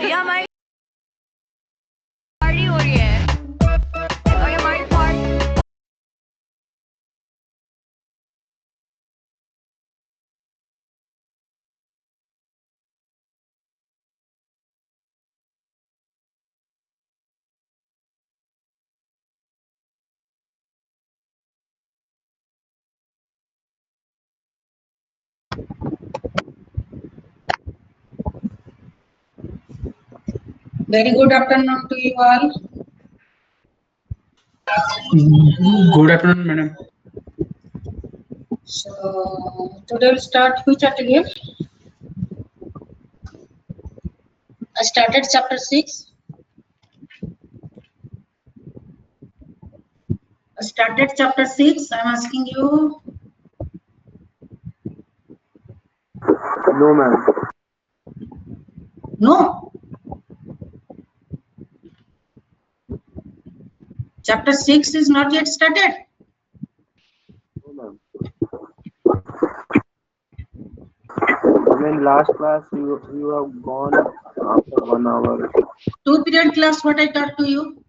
भैया हमारी पार्टी हो रही है और हमारी party Very good afternoon to you all. Good afternoon, madam. So today we'll start which chapter again? I started chapter 6. I started chapter 6. I'm asking you. No, ma'am. No. Chapter 6 is not yet started. No, ma'am. When last class you have gone after 1 hour. 2 period class what I taught to you?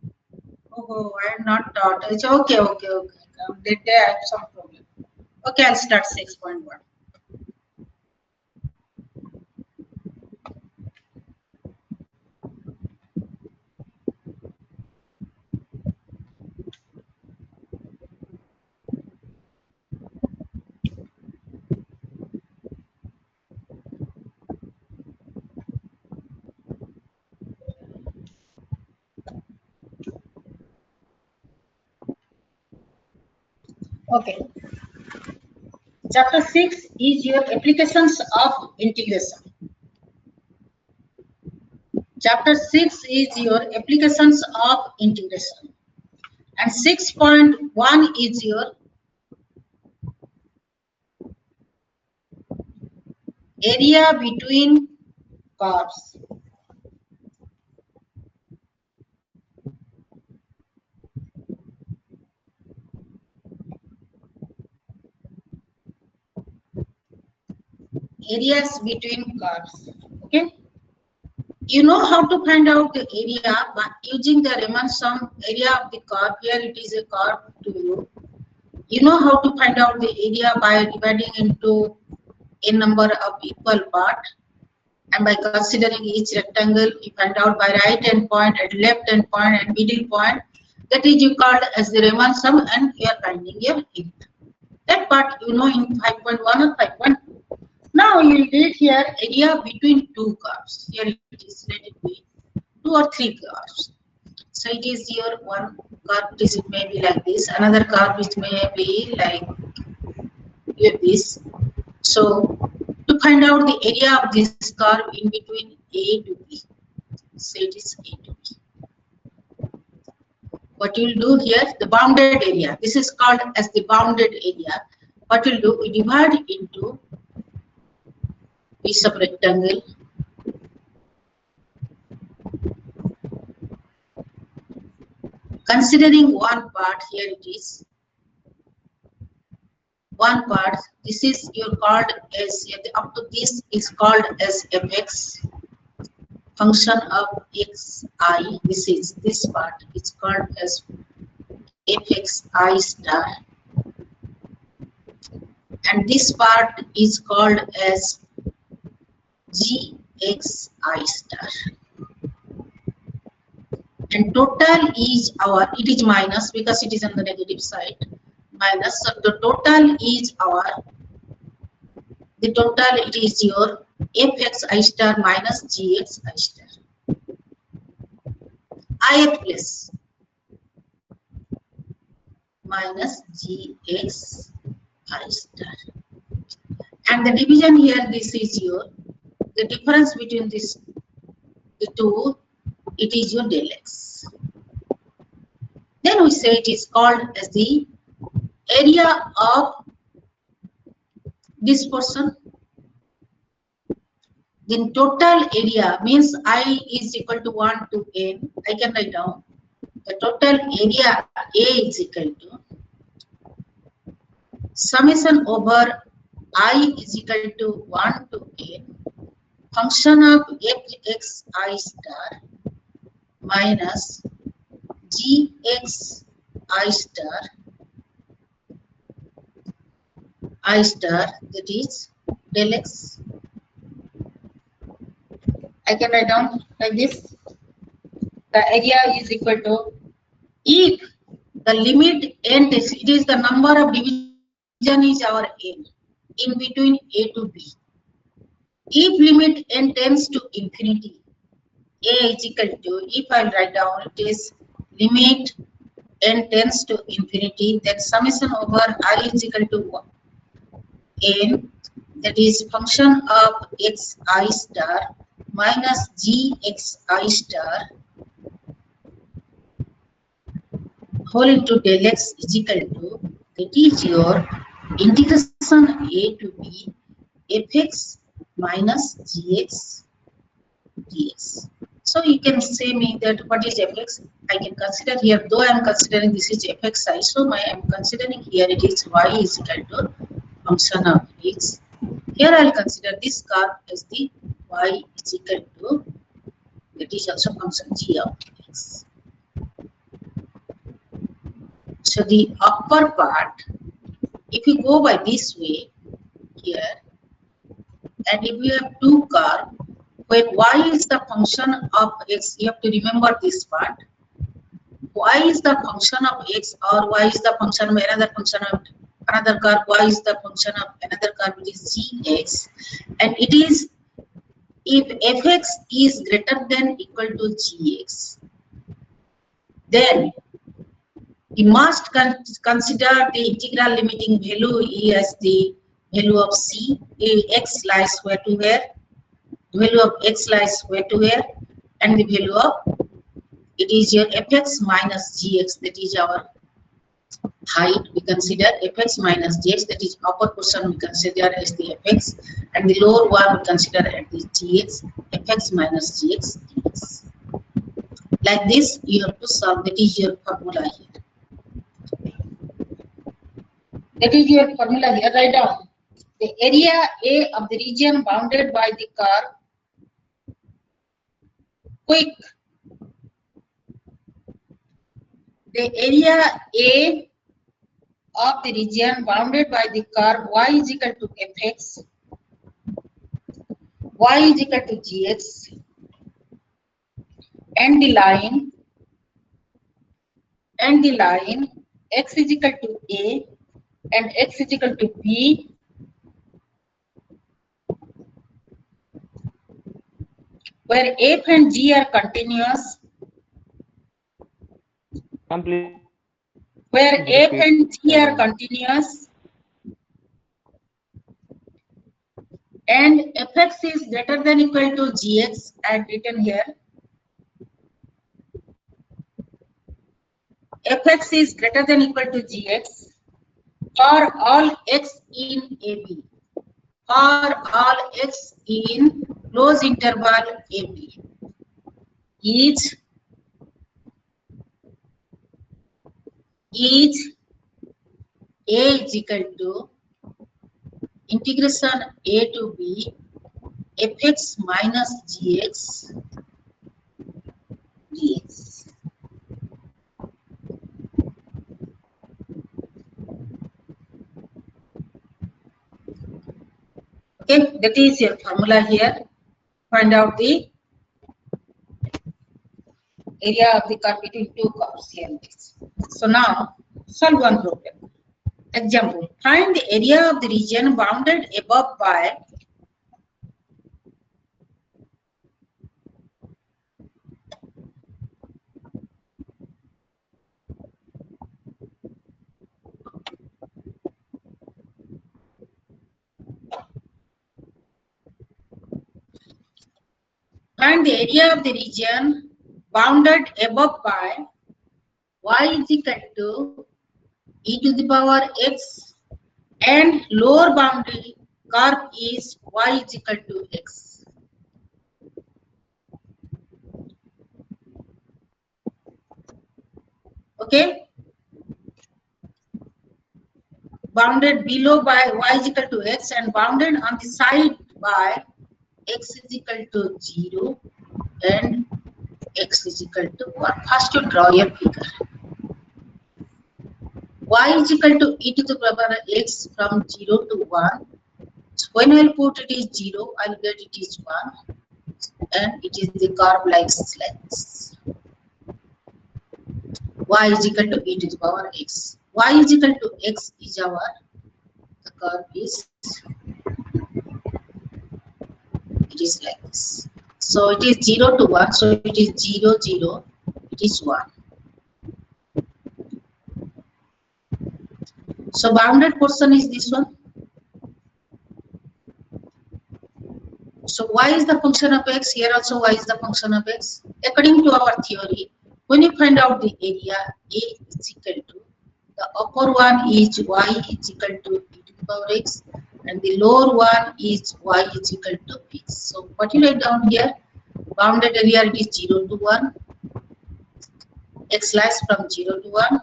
Oh, I am not taught. It's okay. That day I have some problem. Okay, I'll start 6.1. Okay. Chapter 6 is your applications of integration. Chapter 6 is your applications of integration. And 6.1 is your area between curves. Areas between curves. Okay. You know how to find out the area by using the Riemann sum area of the curve. Here it is a curve to you. You know how to find out the area by dividing into a number of equal parts, and by considering each rectangle, you find out by right hand point and left hand point and middle point. That is you called as the Riemann sum, and you are finding your area. That part you know in 5.1 or 5.2. Now you will get here area between two curves. Here it is, let it be 2 or 3 curves. So it is your one curve, it may be like this, another curve which may be like this. So to find out the area of this curve in between A to B, so it is A to B. What you will do here, the bounded area, this is called as the bounded area. What we will do, we divide into piece of rectangle. Considering one part, here it is. One part, this is your called as, up to this is called as fx, function of xi. This is this part, it's called as fxi star. And this part is called as gxi star. And total is our, it is minus because it is on the negative side, minus. So the total is our, the total it is your fxi star minus gxi star. Ith place minus gxi star. And the division here, this is your, the difference between this, the two, it is your del x. Then we say it is called as the area of this portion. Then total area means I is equal to 1 to n. I can write down the total area A is equal to summation over I is equal to 1 to n function of fxi star minus gxi star I star, that is del x. I can write down like this. The area is equal to, if the limit n is, it is the number of division is our n in between a to b. If limit n tends to infinity, a is equal to, if I write down, it is limit n tends to infinity, then summation over I is equal to n, that is function of xi star minus gxi star whole into del x is equal to, that is your integration a to b fx minus gx dx. So you can say me that what is fx? I can consider here, though I am considering this is fxi, so I am considering here it is y is equal to function of x. Here I will consider this curve as the y is equal to, that is also function g of x. So the upper part, if you go by this way here, and if you have two curves where y is the function of x, you have to remember this part. Y is the function of x, or y is the function of another function of another curve, y is the function of another curve, which is gx, and it is, if fx is greater than equal to gx, then you must consider the integral limiting value as the value of c, x lies where to where, the value of x lies where to where, and the value of, it is your fx minus gx, that is our height, we consider fx minus gx, that is upper portion we consider as the fx, and the lower one we consider as the gx, fx minus gx dx. Like this you have to solve, that is your formula here. That is your formula here. Write down the area A of the region bounded by the curve quick. The area A of the region bounded by the curve y is equal to fx, y is equal to gx, and the line x is equal to a and x is equal to b, where f and g are continuous, Complete. where f Repeat and g are again. continuous, and fx is greater than equal to gx, and written here fx is greater than equal to gx for all x in AB, for all x in close interval AB, is A is equal to integration a to b fx minus gx dx. Okay, that is your formula here. Find out the area of the curve between two curves here. So now solve one problem. Example: find the area of the region bounded above by find the area of the region bounded above by y is equal to e to the power x, and lower boundary curve is y is equal to x. Okay, bounded below by y is equal to x and bounded on the side by x is equal to 0 and x is equal to 1. First you draw your figure. Y is equal to e to the power x from 0 to 1. So when I put it is 0, I'll get it is 1 and it is the curve like this. Y is equal to e to the power x. Y is equal to x is our, the curve is, it is like this. So it is 0 to 1, so it is 0, 0, it is 1. So bounded portion is this one. So y is the function of x, here also y is the function of x. According to our theory, when you find out the area, A is equal to, the upper one is y is equal to e to the power x and the lower one is y is equal to x. So what you write down here, bounded area it is 0 to 1, x lies from 0 to 1,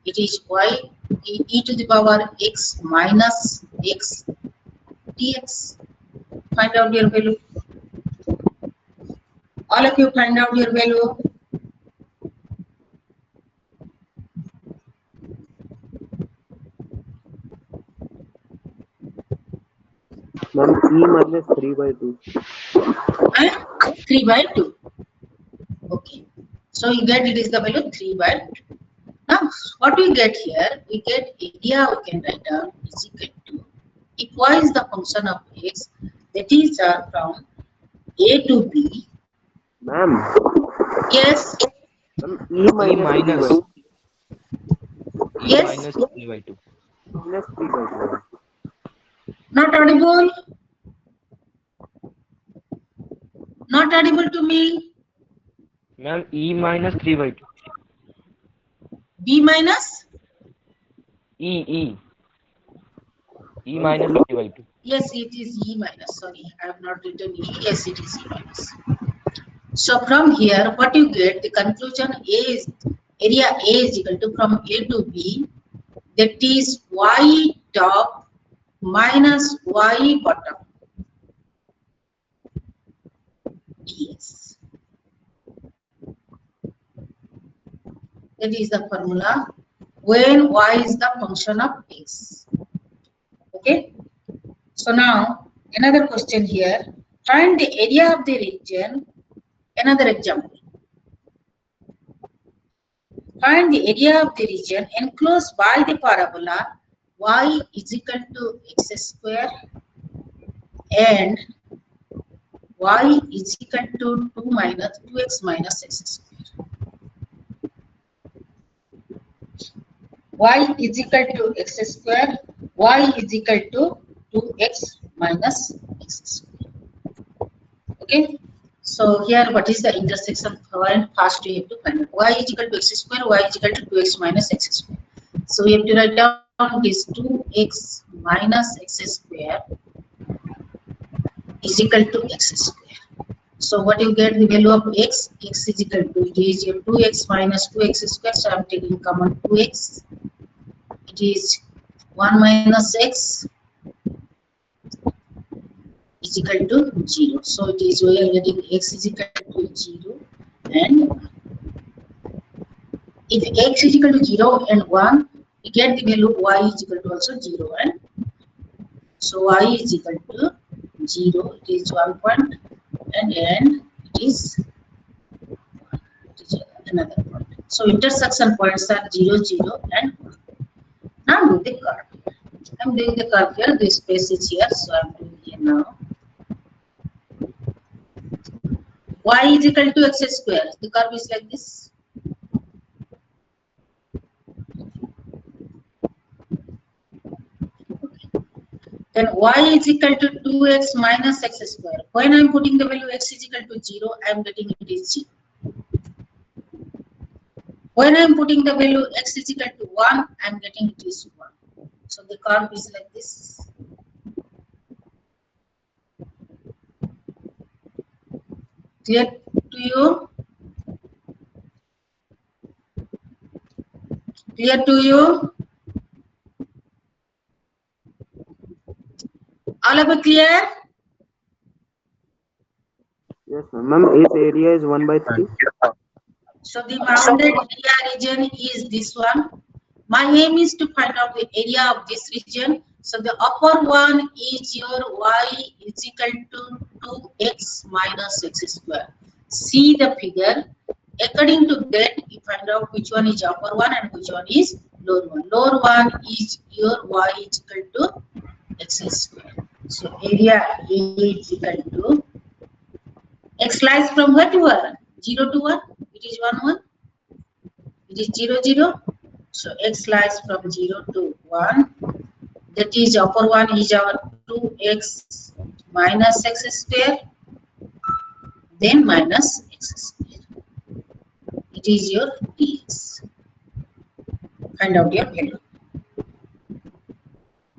it is y e to the power x minus x dx. Find out your value. All of you find out your value. Ma'am, E minus 3 by 2. 3 by 2. Okay. So you get it is the value 3 by 2. Now, what we get here, we get area we can write down is equal to, if y is the function of x, that is from A to B. Ma'am, Yes, E minus 3 by 2. yes, minus 3 by 2. Minus 3 by 2. not audible, not audible to me. Ma'am, E minus 3 by 2. B minus, E minus 3 by 2. yes, it is E minus, sorry, I have not written E, yes, it is E minus. So from here, what you get, the conclusion is, area A is equal to from A to B, that is y top minus y bottom dx. That is the formula when y is the function of x. Okay. So now another question here. Find the area of the region. Another example. Find the area of the region enclosed by the parabola y is equal to x square and y is equal to 2x minus x square. Y is equal to x square, y is equal to 2x minus x square. Okay. So here what is the intersection point? First we have to find out. Y is equal to x square, y is equal to 2x minus x square. So we have to write down this 2x minus x square is equal to x square. So what you get, the value of x is equal to, it is 2x minus 2x square. So I am taking common 2x. It is 1 minus x is equal to 0. So it is, we are getting x is equal to 0 and 1. If x is equal to 0 and 1, we get the value of y is equal to also 0 and 1. So y is equal to 0, it is 1 point and it is another point. So intersection points are 0, 0 and 1. Now do the curve. I am doing the curve here, this space is here, so I am doing here now. Y is equal to x square. The curve is like this. Then y is equal to 2x minus x square. When I am putting the value x is equal to 0, I am getting it is 0. When I am putting the value x is equal to 1, I am getting it is 1. So the curve is like this. Clear to you? Clear to you? All of you clear? Yes, ma'am. Its area is 1 by 3. So the bounded area region is this one. My aim is to find out the area of this region. So the upper one is your y is equal to 2x minus x square. See the figure. According to that, you find out which one is upper one and which one is lower one. Lower one is your y is equal to x square. So area A is equal to x lies from where to where? 0 to 1. It is 1 1. It is 0 0. So x lies from 0 to 1. That is upper one is our 2x minus x square, then minus x square. It is your dx. Find out your value.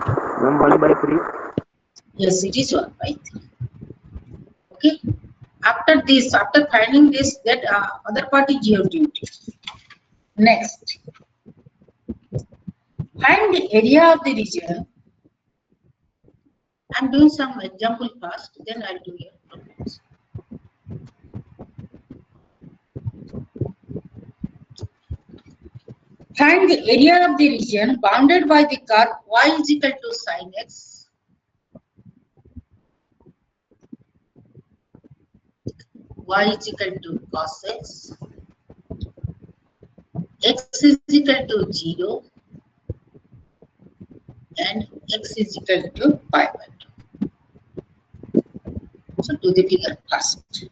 Ma'am, 1 by 3. Yes, it is 1 by 3. Okay. After this, after finding this, that other part is your duty. Next, find the area of the region. I'm doing some example first, then I'll do your problems. Find the area of the region bounded by the curve y is equal to sin x, y is equal to cos x, x is equal to 0, and x is equal to pi by 2. So do the figure first.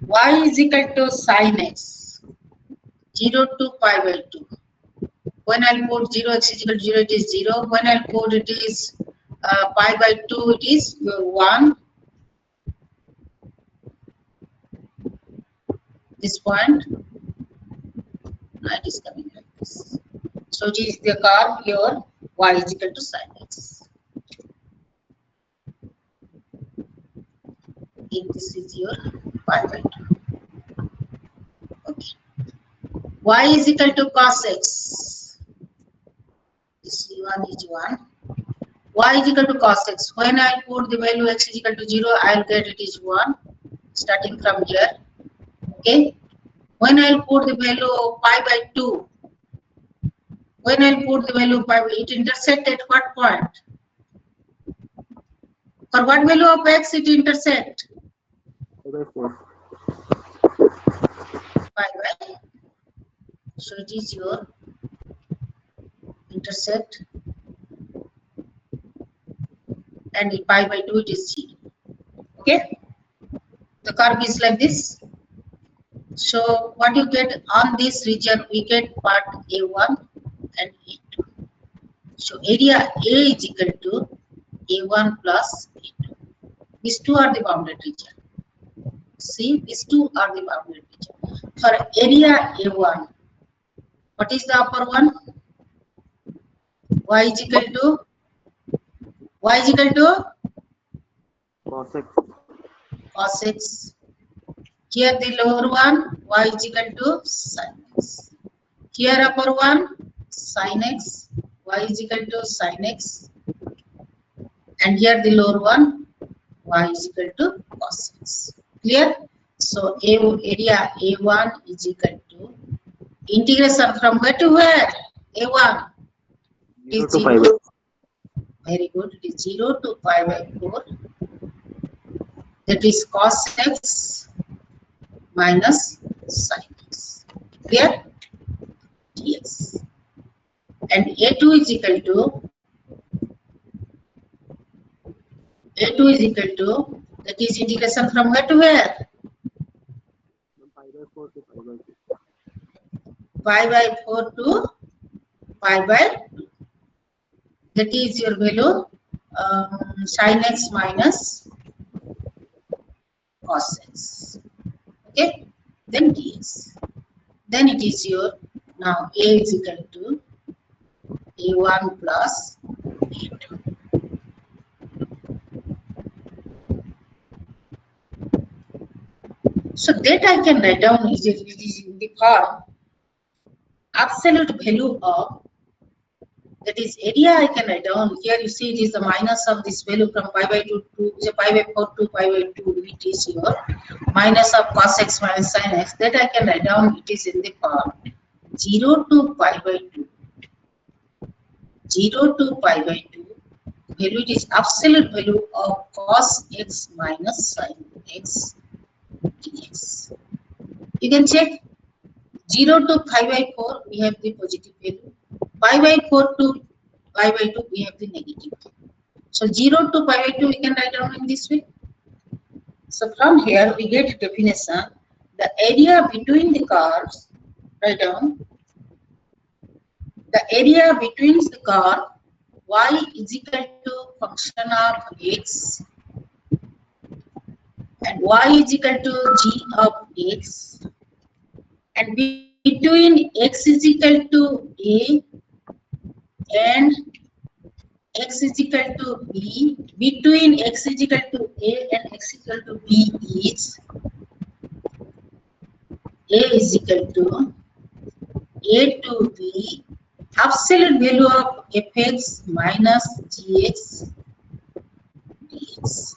Y is equal to sin x, 0 to pi by 2. When I'll put 0, x is equal to 0, it is 0. When I'll put it is pi by 2, it is 1. This point, it is coming like this. So it is the curve here, y is equal to sin x. If this is your pi by 2. Okay. Y is equal to cos x. This one is 1. Y is equal to cos x. When I put the value x is equal to 0, I'll get it is 1. Starting from here. Okay. When I'll put the value pi by 2, when I'll put the value pi by, it intersect at what point? For what value of x it intersect? 5 by 4. Pi by. So it is your intersect, and pi by 2 it is 0. Okay. The curve is like this. So what you get on this region, we get part A1 and A2. So area A is equal to A1 plus A2. These two are the bounded region. See, these two are the bounded region. For area A1, what is the upper one? Y is equal to Cos x. cos x. Here the lower one, y is equal to sin x. Here upper one, sin x, y is equal to sin x. And here the lower one, y is equal to cos x. Clear? So area A1 is equal to integration from where to where? A1. It is 0 to 5 by 0. Very good. It is 0 to pi by 4. That is cos x minus sin x. Clear? Yes. And A2 is equal to that is integration from where to where? pi by 4 to pi by 2. Pi by 4 to pi by 2. That is your value sin x minus cos x. Okay. Then dx. Then it is your now A is equal to A1 plus A2. So that I can write down is in the form absolute value of that is area I can write down. Here you see it is the minus of this value from pi by 2 to pi by 4 to pi by 2. It is your minus of cos x minus sin x. That I can write down. It is in the form 0 to pi by 2. 0 to pi by 2. Value, it is absolute value of cos x minus sin x dx. You can check 0 to pi by 4, we have the positive value. Pi by 4 to pi by 2, we have the negative value. So 0 to pi by 2, we can write down in this way. So from here, we get definition. The area between the curves, write down. The area between the curve y is equal to function of x and y is equal to g of x, and between x is equal to a and x is equal to b, between x is equal to a and x is equal to b is a is equal to a to b absolute value of fx minus gx dx.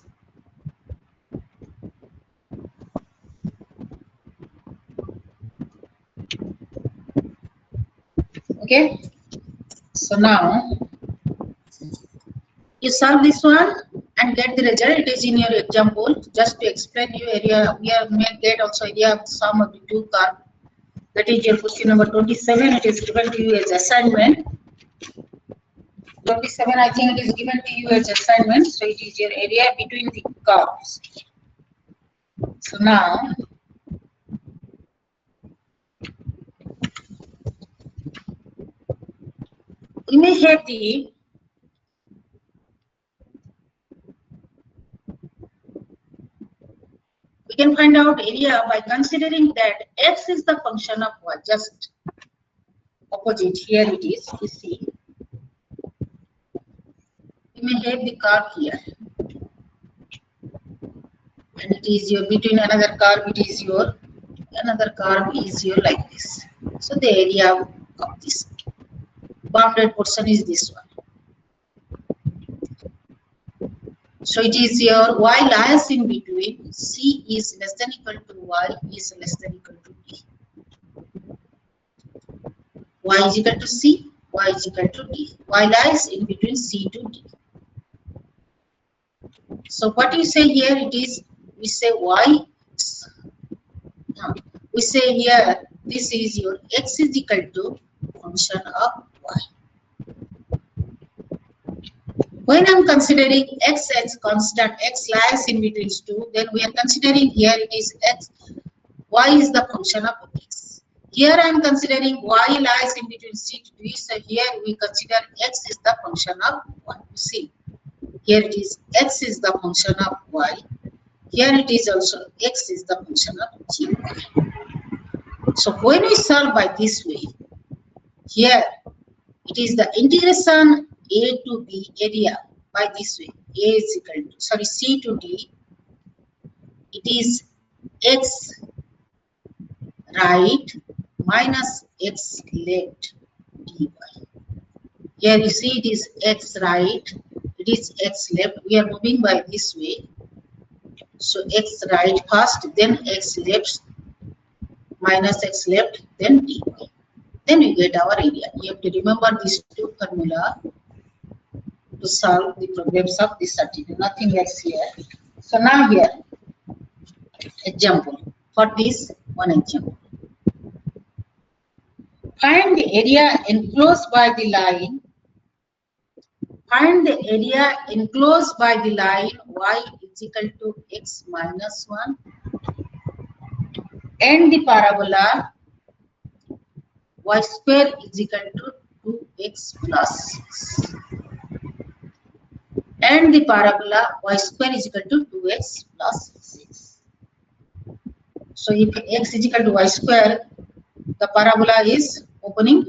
Okay, so now you solve this one and get the result. It is in your example. Just to explain you area, we may get also area of sum of the two curves. That is your question number 27. It is given to you as assignment. 27, I think it is given to you as assignment. So it is your area between the curves. So now we may have the we can find out area by considering that x is the function of y. Just opposite here it is. You see, we may have the curve here, and it is your between another curve. It is your another curve is your like this. So the area of this bounded portion is this one. So it is your y lies in between. C is less than equal to y is less than equal to d. Y is equal to C, y is equal to d. Y lies in between C to d. So what you say here, it is, we say y, we say here, this is your x is equal to function of y. When I'm considering x as constant, x lies in between 2, then we are considering here it is x, y is the function of x. Here I am considering y lies in between c to d, so here we consider x is the function of y. You see, here it is x is the function of y. Here it is also x is the function of g. So when we solve by this way, here it is the integration a to b area by this way. A is equal to, sorry, c to d. It is x right minus x left dy. Here you see it is x right, it is x left. We are moving by this way. So x right first, then x left minus x left, then dy. Then we get our area. You have to remember these two formula to solve the problems of this certificate. Nothing else here. So now here, example. For this one example. Find the area enclosed by the line. Find the area enclosed by the line y is equal to x minus 1 and the parabola y square is equal to 2x plus 6 and the parabola y square is equal to 2x plus 6. So if x is equal to y square, the parabola is opening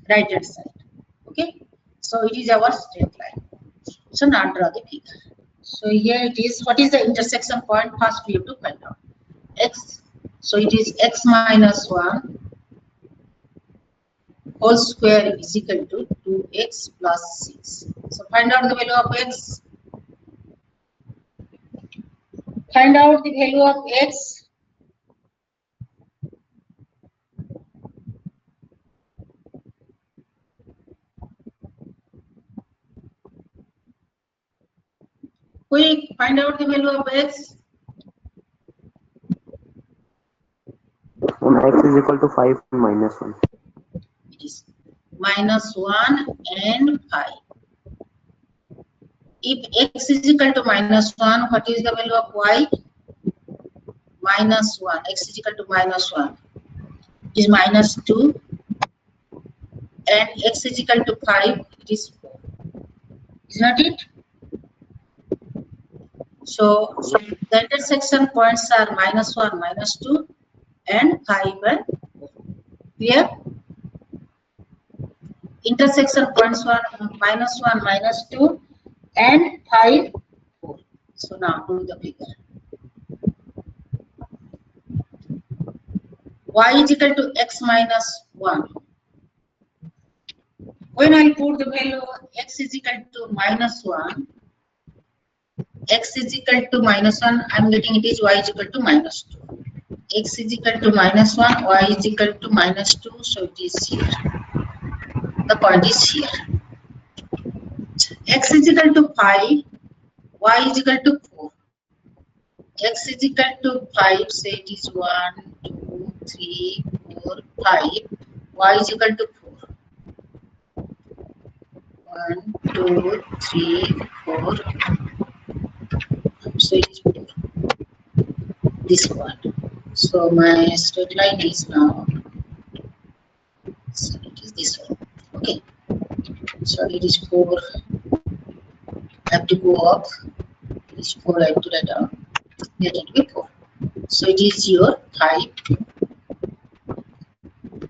right hand side. Okay, so it is our straight line. So now draw the figure. So here it is. What is the intersection point? First we have to find out x. So it is x minus 1 whole square is equal to 2x plus 6. So find out the value of x. Find out the value of x. Quick, find out the value of x. X is equal to 5 and minus 1. It is minus 1 and 5. If x is equal to minus 1, what is the value of y? Minus 1. X is equal to minus 1. It is minus 2. And x is equal to 5. It is 4. Is not it? So the intersection points are minus 1, minus 2, and 5 and 4. Clear? Intersection points are minus 1, minus 2, and 5, 4. So now do the figure. Y is equal to x minus 1. When I put the value x is equal to minus 1, x is equal to minus 1, I am getting it is y is equal to minus 2. X is equal to minus 1, y is equal to minus 2, so it is here. The point is here. X is equal to 5, y is equal to 4. X is equal to 5, say it is 1, 2, 3, 4, 5. Y is equal to 4. 1, 2, 3, 4. So it is 4. This one. So my straight line is now. So it is this one. Okay. So it is 4. I have to go up. It is 4. I have to write down. Let it be 4. So it is your 5.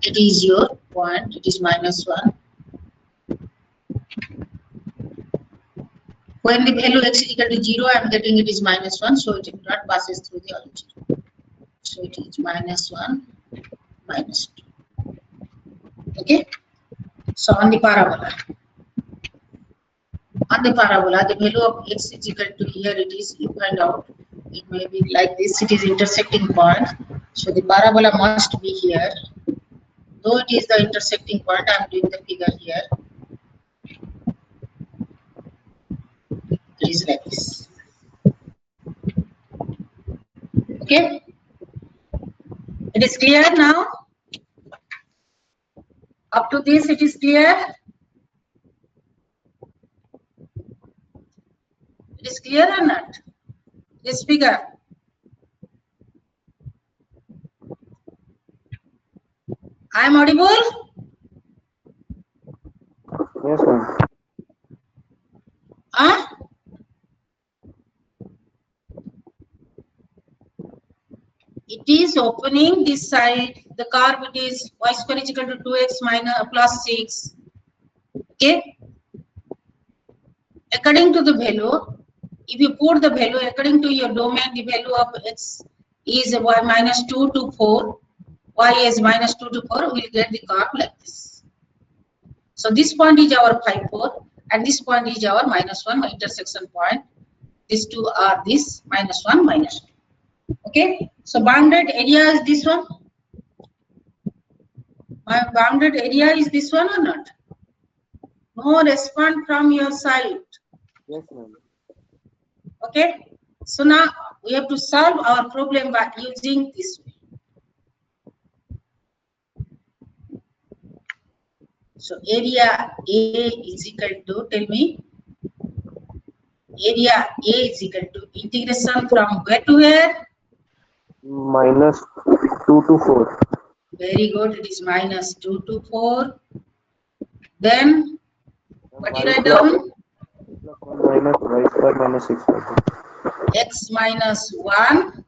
It is your point. It is minus 1. When the value x is equal to 0, I am getting it is minus 1. So it will not passes through the origin. So it is minus 1, minus 2. Okay. So on the parabola. On the parabola, the value of x is equal to here it is, you find out, it may be like this, it is intersecting point. So the parabola must be here. Though it is the intersecting point, I am doing the figure here. It is like this. Okay. It is clear now? Up to this, it is clear? It is clear or not? This figure. I am audible? Yes, ma'am. Huh? It is opening this side. The curve it is y square is equal to 2x minus plus 6. Okay. According to the value, if you put the value according to your domain, the value of x is y minus 2 to 4. Y is minus 2 to 4. We will get the curve like this. So this point is our 5, 4, and this point is our minus 1 intersection point. These two are this minus 1, minus 2. Okay. So bounded area is this one. My bounded area is this one or not? No response from your side. Yes, ma'am. Okay. So now we have to solve our problem by using this way. So area A is equal to, tell me, area A is equal to integration from where to where? Minus 2 to 4. Very good. It is minus 2 to 4. Then what do you write down? Plus 1 minus y square minus 6 by 2. X minus 1.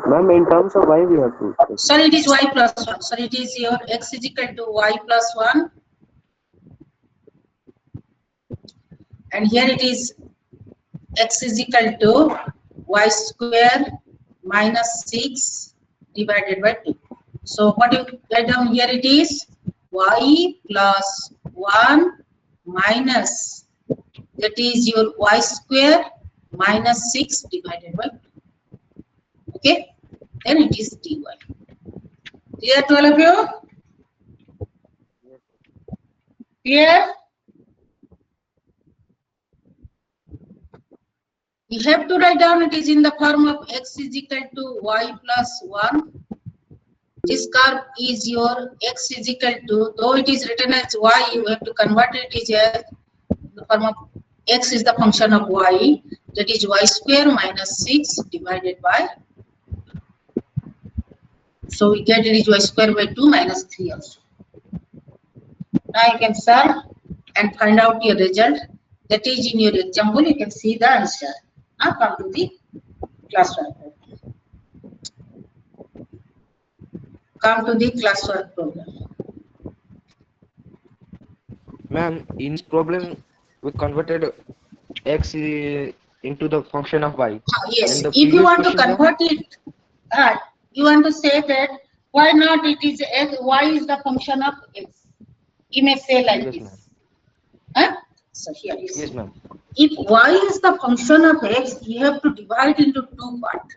Ma'am, in terms of y, we have to. Sorry, it is y plus 1. Sorry, it is your x is equal to y plus 1. And here it is x is equal to y square minus 6 divided by 2. So what you write down here it is y plus 1 minus, that is your y square minus 6 divided by 2. Okay, then it is dy. Clear to all of you? Clear? We have to write down it is in the form of x is equal to y plus 1. This curve is your x is equal to, though it is written as y, you have to convert it is as the form of x is the function of y, that is y square minus 6 divided by, so we get it is y square by 2 minus 3 also. Now you can solve and find out your result. That is in your example, you can see the answer. Now come to the classwork. Come to the classwork program. Ma'am, in this problem, we converted into the function of y. Yes, And the if you previous want to question, ma'am, convert it, you want to say that why not it is x, y is the function of x. You may say like yes, this. ma'am. So here you see. Yes, ma'am. If y is the function of x, you have to divide into two parts.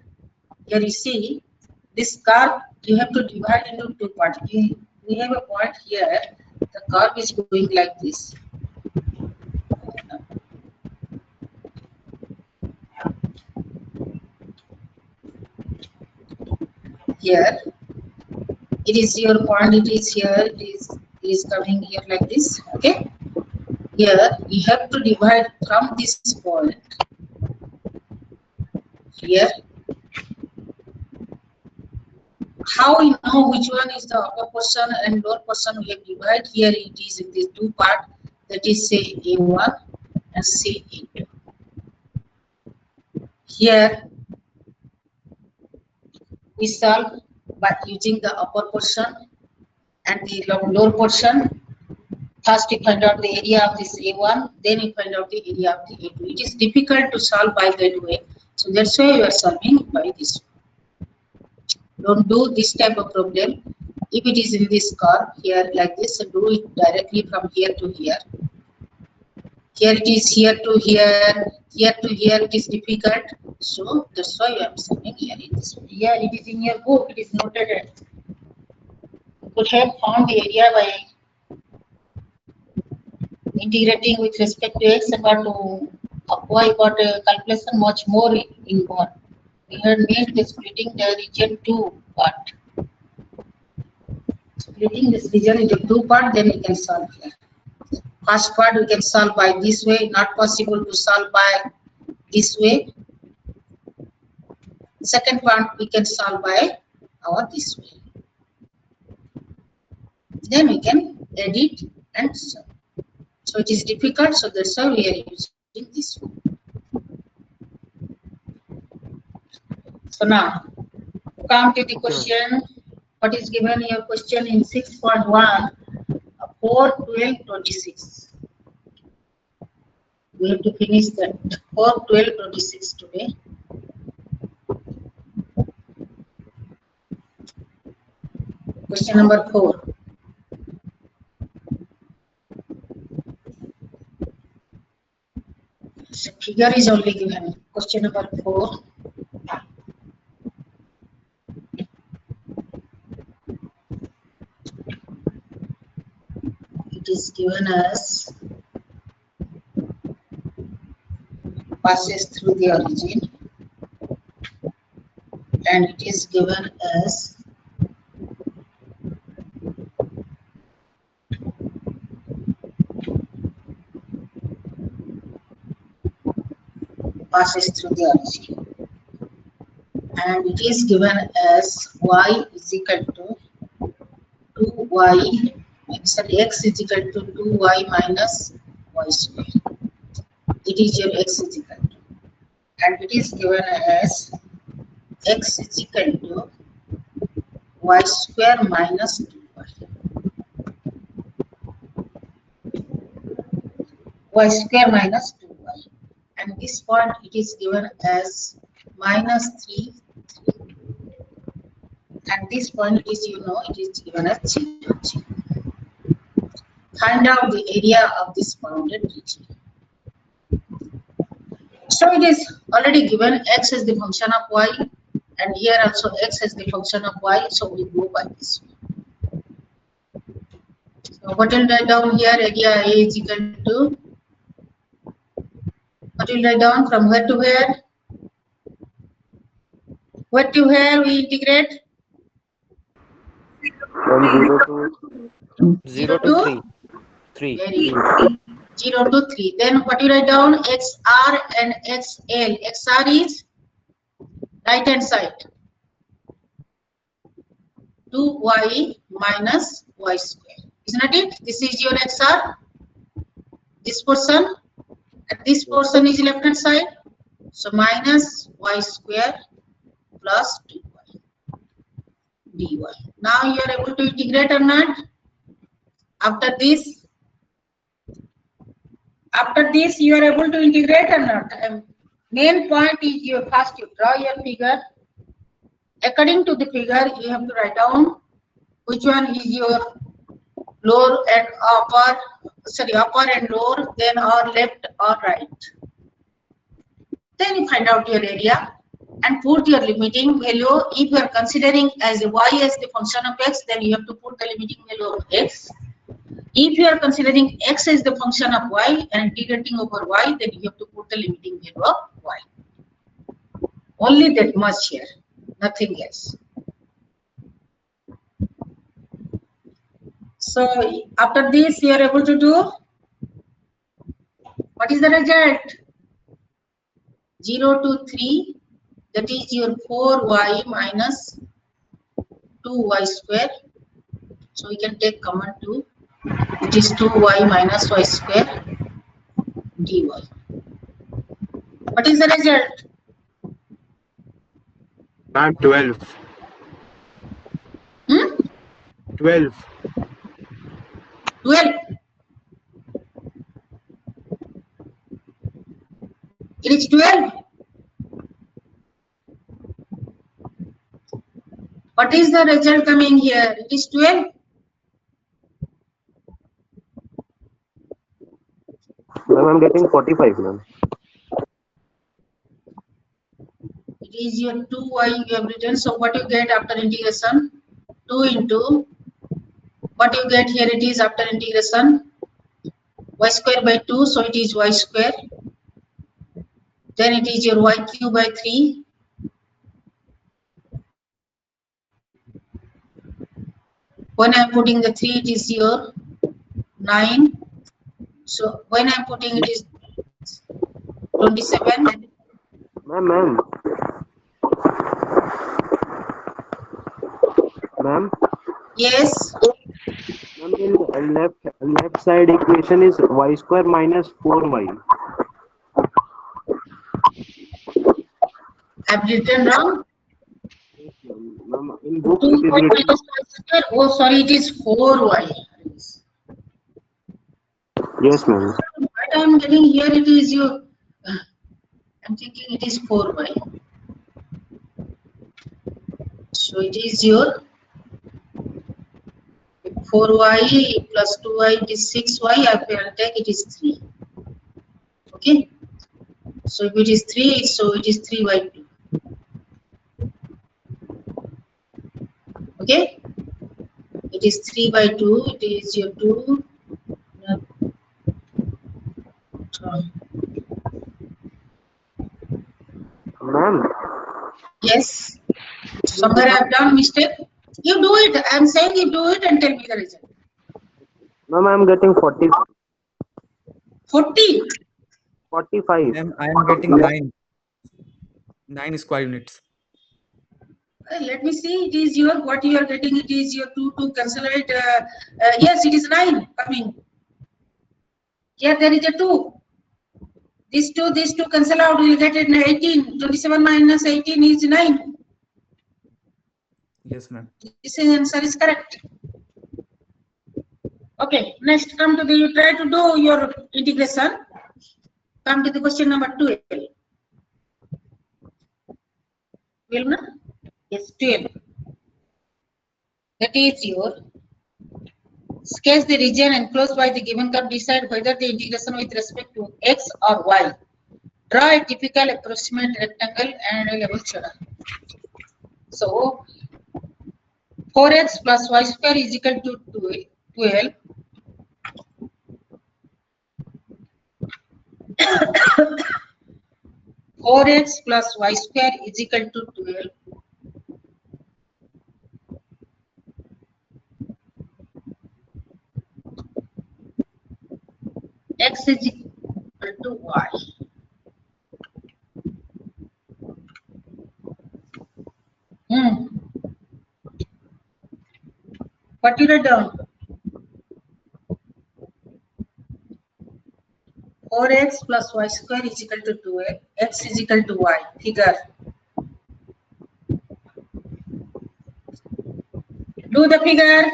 Here you see, this curve you have to divide into two parts. We have a point here, the curve is going like this. Here, it is your point, it is here, it is coming here like this, okay? Here, you have to divide from this point, here. How you know which one is the upper portion and lower portion we have divided? Here it is in these two parts, that is say A1 and say A2. Here we solve by using the upper portion and the lower portion. First you find out the area of this A1, then you find out the area of the A2. It is difficult to solve by that way, so that's why we are solving by this way. Don't do this type of problem. If it is in this curve here like this, so do it directly from here to here. Here it is here to here to here, it is difficult. So that's why I am saying here in this way. Yeah, it is in your book, it is noted. You could have found the area by integrating with respect to x, but y got a calculation much more involved. We had made the splitting the region two part. Splitting this region into two part, then we can solve here. First part we can solve by this way, not possible to solve by this way. Second part we can solve by our this way. Then we can edit and solve. So it is difficult, so that's why we are using this one. So now come to the question. What is given here? Question in 6.1, 4, 12, 26. We have to finish that 4, 12, 26 today. Question number 4. So figure is only given. Question number 4. It is given as passes through the origin, and it is given as passes through the origin, and it is given as y is equal to 2y, sorry, x is equal to 2y minus y square. It is your x is equal to, and it is given as x is equal to y square minus 2y. Y square minus 2y, and this point it is given as minus 3, 3, and this point is, you know, it is given as 0, 0. Find out the area of this bounded region. So it is already given x is the function of y, and here also x is the function of y, so we go by this one. So what will write down here? Area A is equal to, what will write down from where to where? Where to where we integrate? From 0 to 0 to to 3. 3. very good. 0 to 3. Then what you write down? XR and XL. XR is right hand side. 2y minus y square. Isn't that it? This is your XR. This portion. And this portion is left hand side. So minus y square plus 2y dy. Now you are able to integrate or not? After this you are able to integrate or not? Main point is you first you draw your figure. According to the figure, you have to write down which one is your lower and upper, upper and lower, then or left or right. Then you find out your area and put your limiting value. If you are considering as y as the function of x, then you have to put the limiting value of x. If you are considering x as the function of y and integrating over y, then you have to put the limiting value of y. Only that much here, nothing else. So after this, you are able to do, what is the result? 0 to 3, that is your 4y minus 2y square. So we can take common 2. It is 2y minus y square dy. What is the result? Ma'am, 12. 12. 12. It is 12. What is the result coming here? It is 12. ma'am, I'm getting 45, ma'am. It is your 2y you have written. So what you get after integration? 2 into, what you get here, it is after integration, y square by 2, so it is y square. Then it is your y cube by 3. When I am putting the 3, it is your 9. So when I am putting it is 27. Ma'am. Yes. Ma'am, in left side equation is y square minus 4y. I've written wrong. Ma'am, in book 2 it is y written. minus y square. Oh, sorry, it is 4y. Yes, ma'am. What I am getting here, it is your, I'm thinking it is 4y. So it is your 4y plus 2y, it is 6y. I will take it is 3. Okay. So if it is 3, so it is 3 by 2. Okay. It is 3 by 2. It is your 2. Ma'am. Yes. Somewhere I have done mistake. You do it. I am saying you do it and tell me the result. Ma'am, I'm getting 40. 40. 45. Ma'am, I am getting 9. 9 square units. Let me see. It is your, what you are getting. It is your 2 to cancel it. Yes, it is 9 coming. Here there is a 2. These two cancel out. We will get it 18. 27 minus 18 is 9. Yes, ma'am. This answer is correct. Okay, next come to the, you try to do your integration. Come to the question number 12. 12, na? Yes, 12. That is your Sketch the region enclosed by the given curve. Decide whether the integration with respect to x or y. Draw a typical approximate rectangle and a level chora. So 4x plus y square is equal to 12. 4x plus y square is equal to 12. X is equal to y. What you write down? 4x plus y square is equal to 12. X is equal to y. Figure. Do the figure.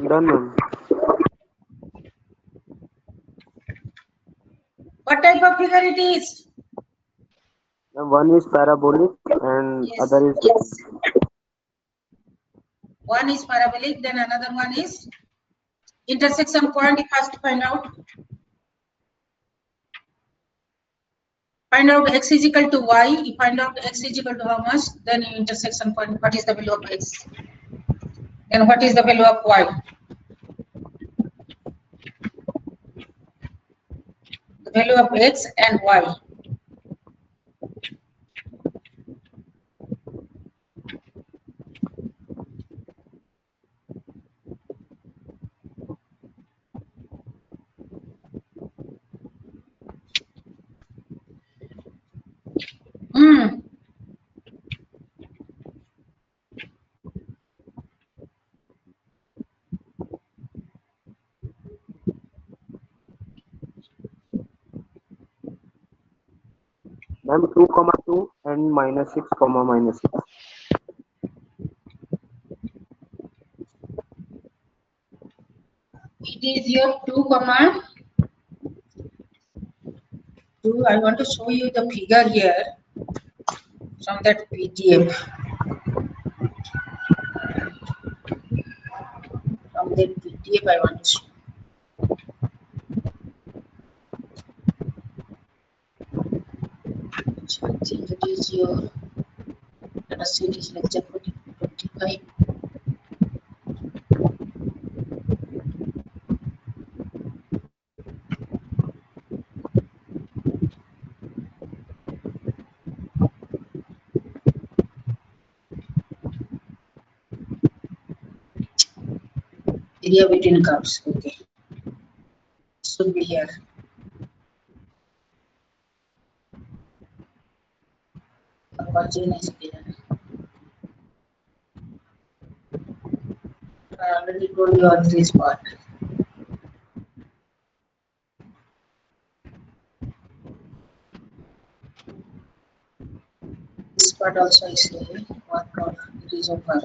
Done, ma'am. What type of figure it is? One is parabolic and Yes. other is Yes. One is parabolic, then another one is intersection point. You have to find out. Find out x is equal to y. You find out x is equal to how much? Then you intersection point. What is the value of x? And what is the value of y? The value of x and y. ma'am 2, 2 and -6, -6. It is your 2, 2. I want to show you the figure here from that PDF. From that PDF, I want to show. So I think it is your. Let us see, it is lecture 25. Area between curves. Okay. Should be here. Origin is here. I already told you on this part. This part also is here. Work out. It is over.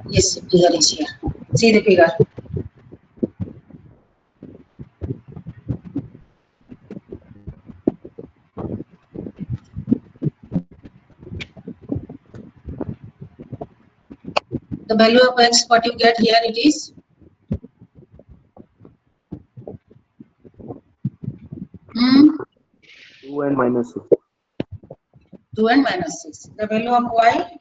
Yes, figure is here. See the figure. The value of x, what you get here, it is 2 and -6. 2 and -6. The value of y,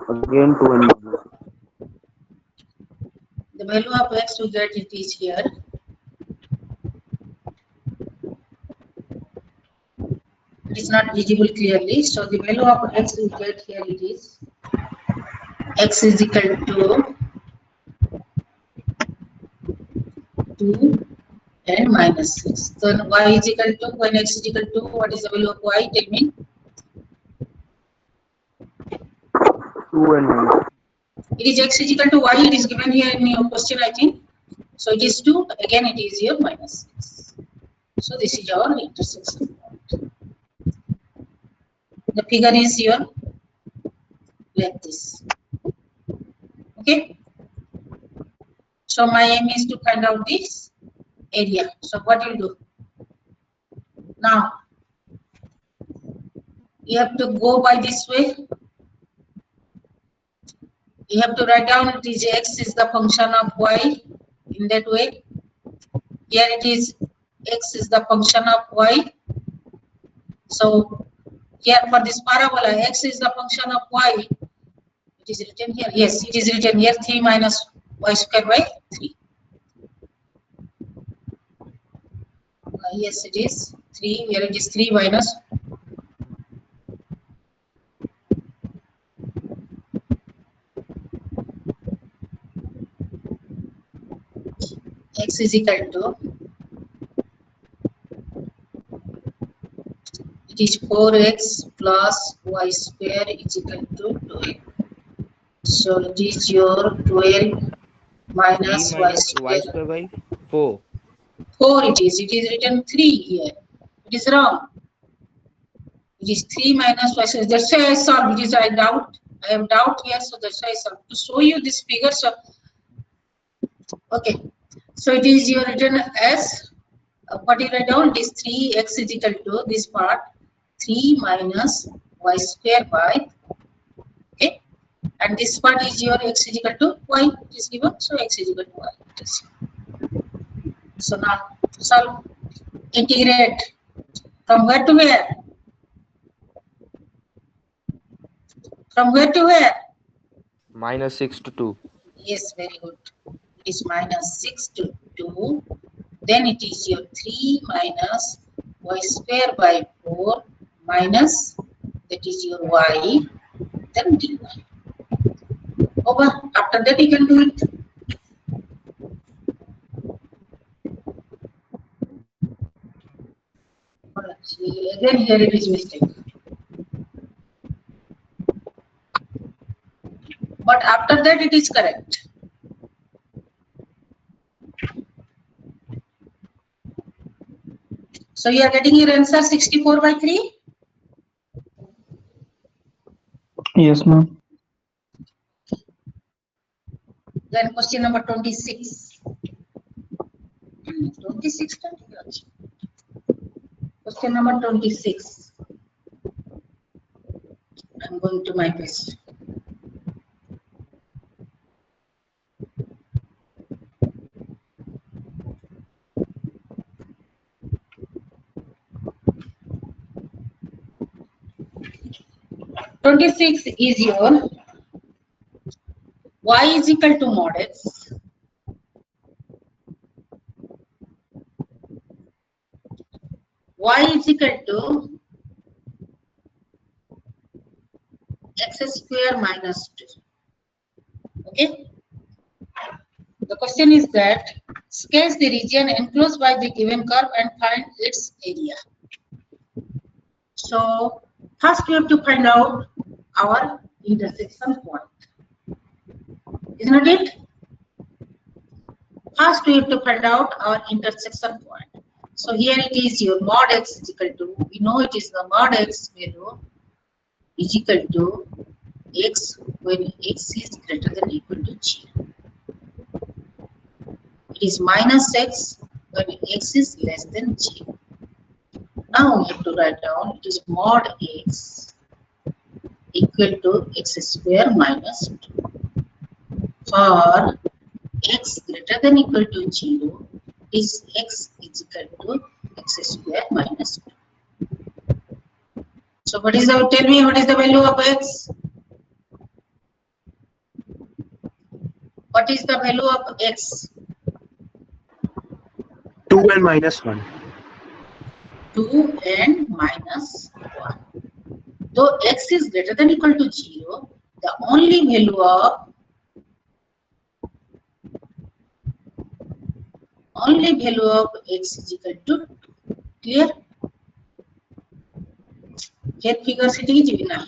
Again 2 and -6. the value of x we get it is here. It is not visible clearly. So the value of x we get here it is x is equal to 2 and -6. Then y is equal to, when x is equal to, what is the value of y? Tell me. 2 and -6. It is x is equal to y. It is given here in your question, I think. So it is 2. Again, it is here -6. So this is our intersection point. The figure is here like this. Okay. So my aim is to find out this. area. So what you do? Now you have to go by this way. You have to write down it is x is the function of y in that way. Here it is x is the function of y. So here for this parabola x is the function of y. It is written here. Yes, it is written here 3 minus y square by 3. Yes, it is 3. Here it is 3 minus. X is equal to, it is 4x plus y square is equal to 12. So it is your 12 minus 3 y minus y square. square by 4. 4 it is. It is written 3 here. It is wrong. It is 3 minus y square. That's why I solved. It is I doubt. I have doubt here, so that's why I solved. To show you this figure, so okay. So it is your written as what you write down? It is 3x is equal to this part 3 minus y square by, okay, and this part is your x is equal to y. It is given, so x is equal to y. It is. So now solve, integrate from where to where? From where to where? Minus 6 to 2. Yes, very good. It is minus 6 to 2. Then it is your 3 minus y square by 4 minus, that is your y, then dy. Over. After that you can do it. Again here it is mistake. But after that it is correct. So you are getting your answer 64 by 3. Yes, ma'am. Then question number 26. 26. Question number 26. I'm going to my page. Twenty-six is your y is equal to mod x. Y is equal to x square minus 2. Okay. The question is that sketch the region enclosed by the given curve and find its area. So first we have to find out our intersection point. Isn't it? First we have to find out our intersection point. So here it is your mod x is equal to, we know it is the mod x value is equal to x when x is greater than or equal to 0. It is minus x when x is less than 0. Now we have to write down it is mod x equal to x square minus 2. For x greater than or equal to 0 is x is equal to x square minus 2. So what is the, tell me what is the value of x? What is the value of x? 2 and minus 1. 2 and minus 1. Though x is greater than or equal to 0, the only value of x is equal to 2. Clear? Get figure city na.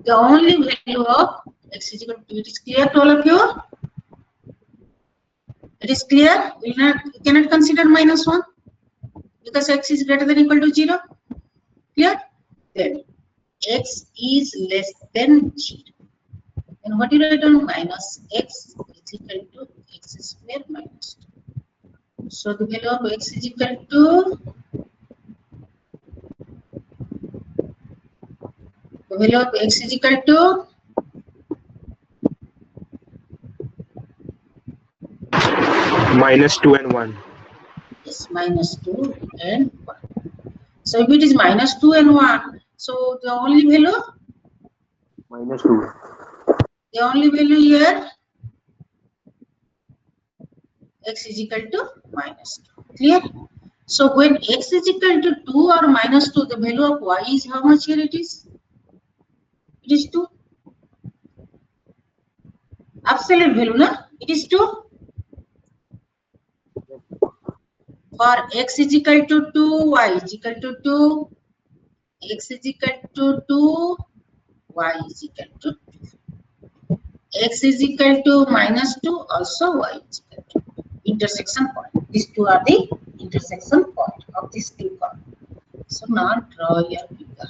The only value of x is equal to 2. It is clear to all of you? It is clear? We cannot consider minus 1 because x is greater than or equal to 0. Clear? Then x is less than 0. And what you write on minus x is equal to x square minus 2. So the value of x is equal to -2 and 1. yes, -2 and 1. So if it is -2 and 1, so the only value -2. here x is equal to -2. Clear? So when x is equal to 2 or -2, the value of y is how much here it is? It is 2. Absolute value, na? It is 2. For x is equal to 2, y is equal to 2, x is equal to 2, y is equal to 2. X is equal to -2, also y is equal to 2. Intersection point. These two are the intersection point of these two curves. So now draw your figure.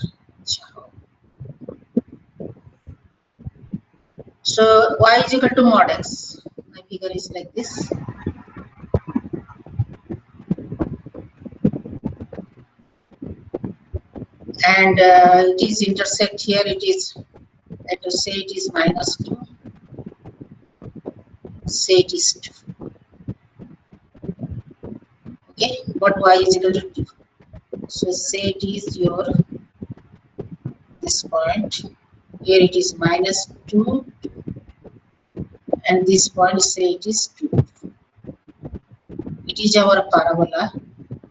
So y is equal to mod x. My figure is like this. And it is intersect here. It is, let us say it is -2. Say it is 2. Okay, but y is equal to 2. So say it is your this point. Here it is -2, and this point say it is 2. It is our parabola.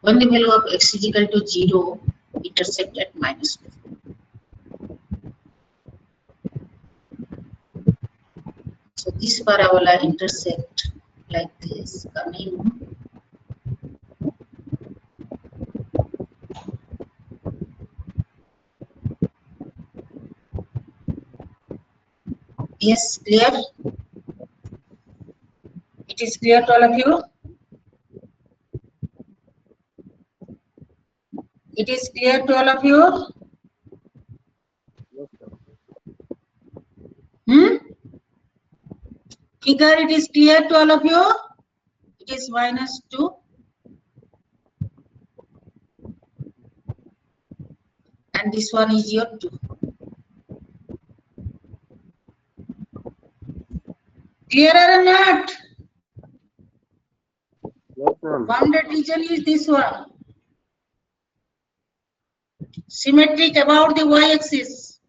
When the value of x is equal to 0, intersect at -2. So this parabola intersect like this, coming yes, clear? It is clear to all of you? It is clear to all of you? Yes, sir. Figure, it is clear to all of you? It is -2. And this one is your 2. Clearer or not? Yes, ma'am. Bounded region is this one. Symmetric about the y-axis.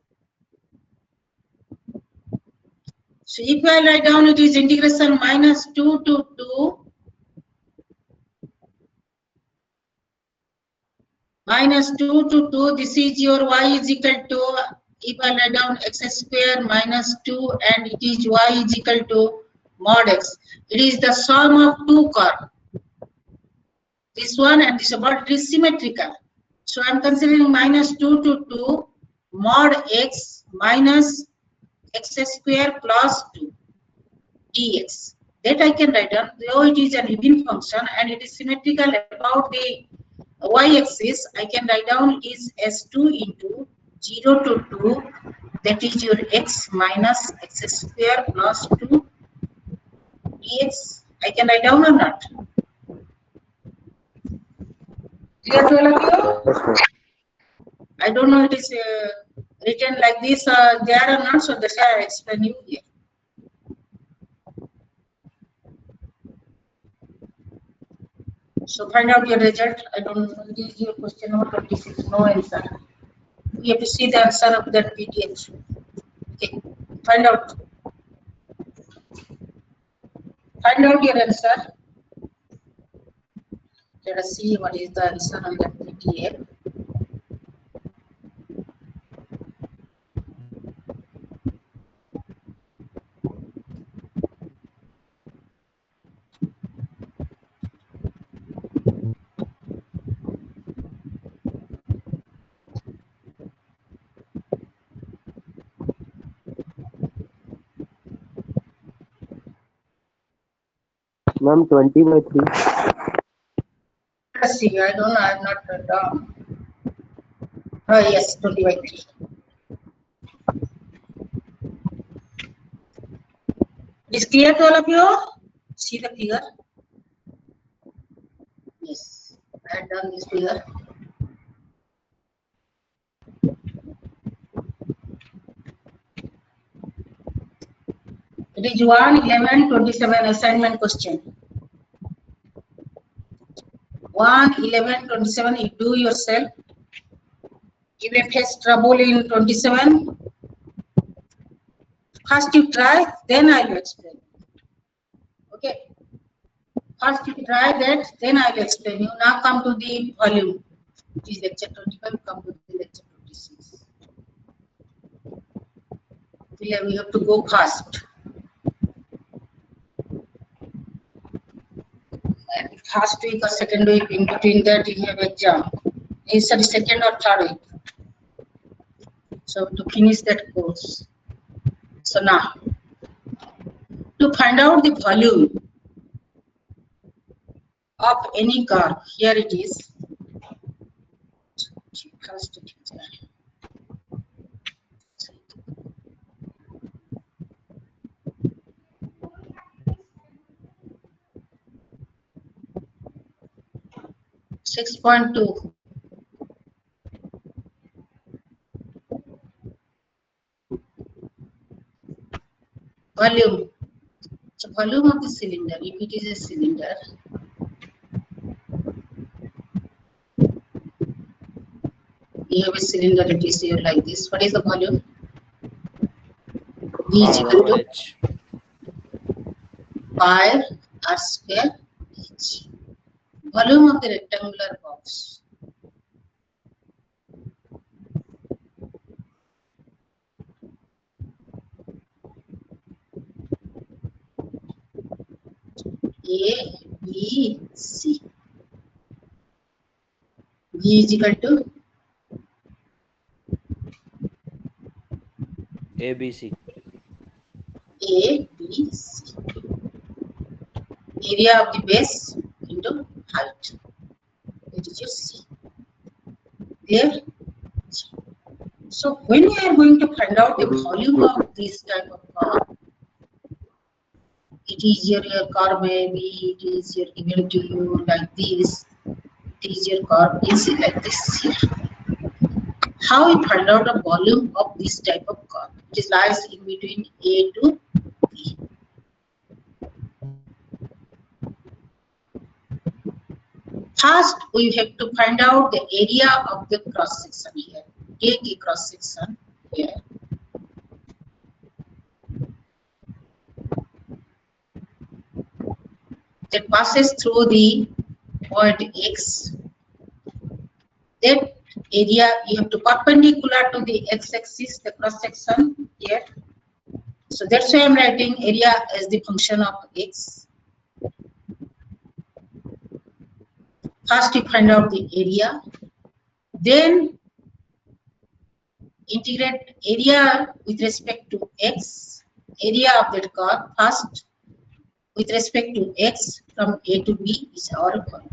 So if I write down, it is integration -2 to 2 -2 to 2. This is your y is equal to, if I write down x square -2, and it is y is equal to mod x. It is the sum of two curves. This one and this, but it is symmetrical. So I am considering -2 to 2 mod x minus x square plus 2 dx. That I can write down, though it is an even function and it is symmetrical about the y-axis. I can write down is s2 into 0 to 2, that is your x minus x square plus 2 dx. I can write down or not? Clear to all of you? Yes, ma'am. I don't know it is written like this there or not, so that's why I explain you here. So find out your result. I don't know, it is your question number 26, no answer. We have to see the answer of that PDF. Okay, find out. Find out your answer. Let us see what is the answer on that PDF. Ma'am, 20/3. Let's see, I don't know, I have not written down. Oh yes, 20/3. Is clear to all of you? See the figure. Yes, I had done this figure. It is 1, 11, 27 assignment question. 1, 11, 27 you do yourself. If you face trouble in 27, first you try, then I will explain. Okay. First you try that, then I will explain you. Now come to the volume. It is lecture 25, come to the lecture 26. We have to go fast. And first week or second week, in between that you have exam. It's the second or third week. So to finish that course. So now, to find out the volume of any curve, here it is. First, 6.2. Volume. So volume of the cylinder, if it is a cylinder, you have a cylinder, it is here like this. What is the volume? V is equal to H. pi r square h. Volume of the rectangular box. A, B, C. V is equal to ABC. A, B, C. Area of the base into height. That is your C. There. So when we are going to find out the volume of this type of curve, it is your curve maybe, it is your given to you like this, it is your curve is like this here. How we find out the volume of this type of curve? It lies in between A to B. First, we have to find out the area of the cross section here. Take a cross section here. That passes through the point X. That area you have to perpendicular to the x-axis, the cross section here. So that's why I'm writing area as the function of x. First, you find out the area, then integrate area with respect to x, area of that curve first with respect to x from A to B is our volume.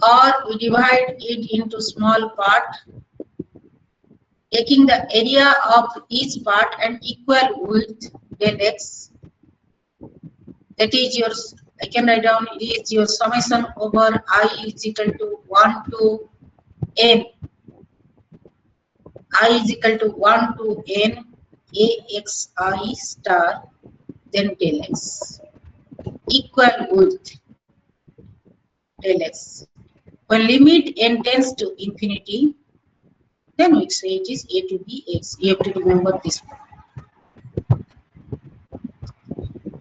Or we divide it into small part, taking the area of each part and equal with del x. That is your, I can write down, it is your summation over I is equal to 1 to n. I is equal to 1 to n axi star then del x equal with del x. When limit n tends to infinity, then we say it is A to B x. You have to remember this one.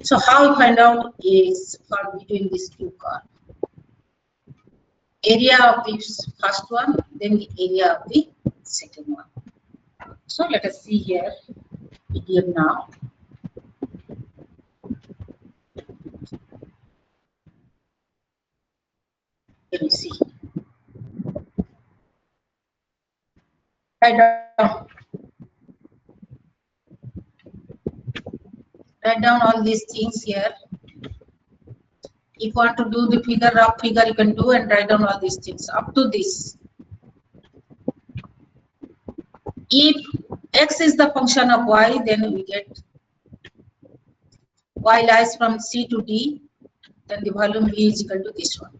So how we find out is from between these two curves. Area of the first one, then the area of the second one. So let us see here idiom now. Let me see. Write down. Write down all these things here. If you want to do the figure, rough figure, you can do and write down all these things up to this. If x is the function of y, then we get y lies from C to D, then the volume V is equal to this one.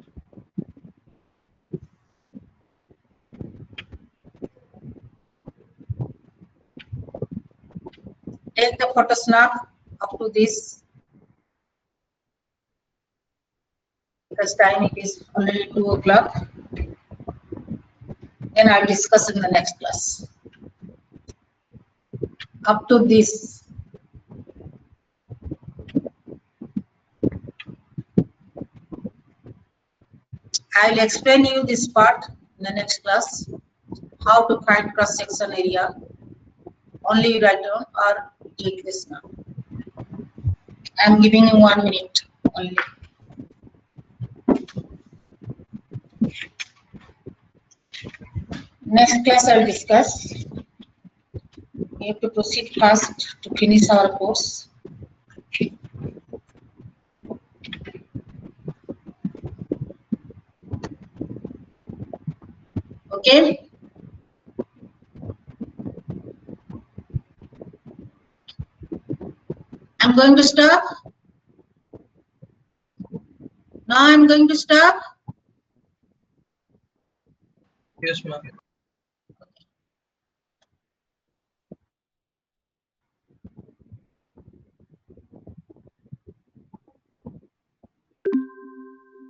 Take the photo snap up to this, because time it is already 2 o'clock. Then I'll discuss in the next class. Up to this. I will explain you this part in the next class, how to find cross-section area. Only you write down or take this now. I am giving you 1 minute only. Next class I will discuss. We have to proceed fast to finish our course. Okay? I'm going to stop. Now I'm going to stop. Yes, ma'am.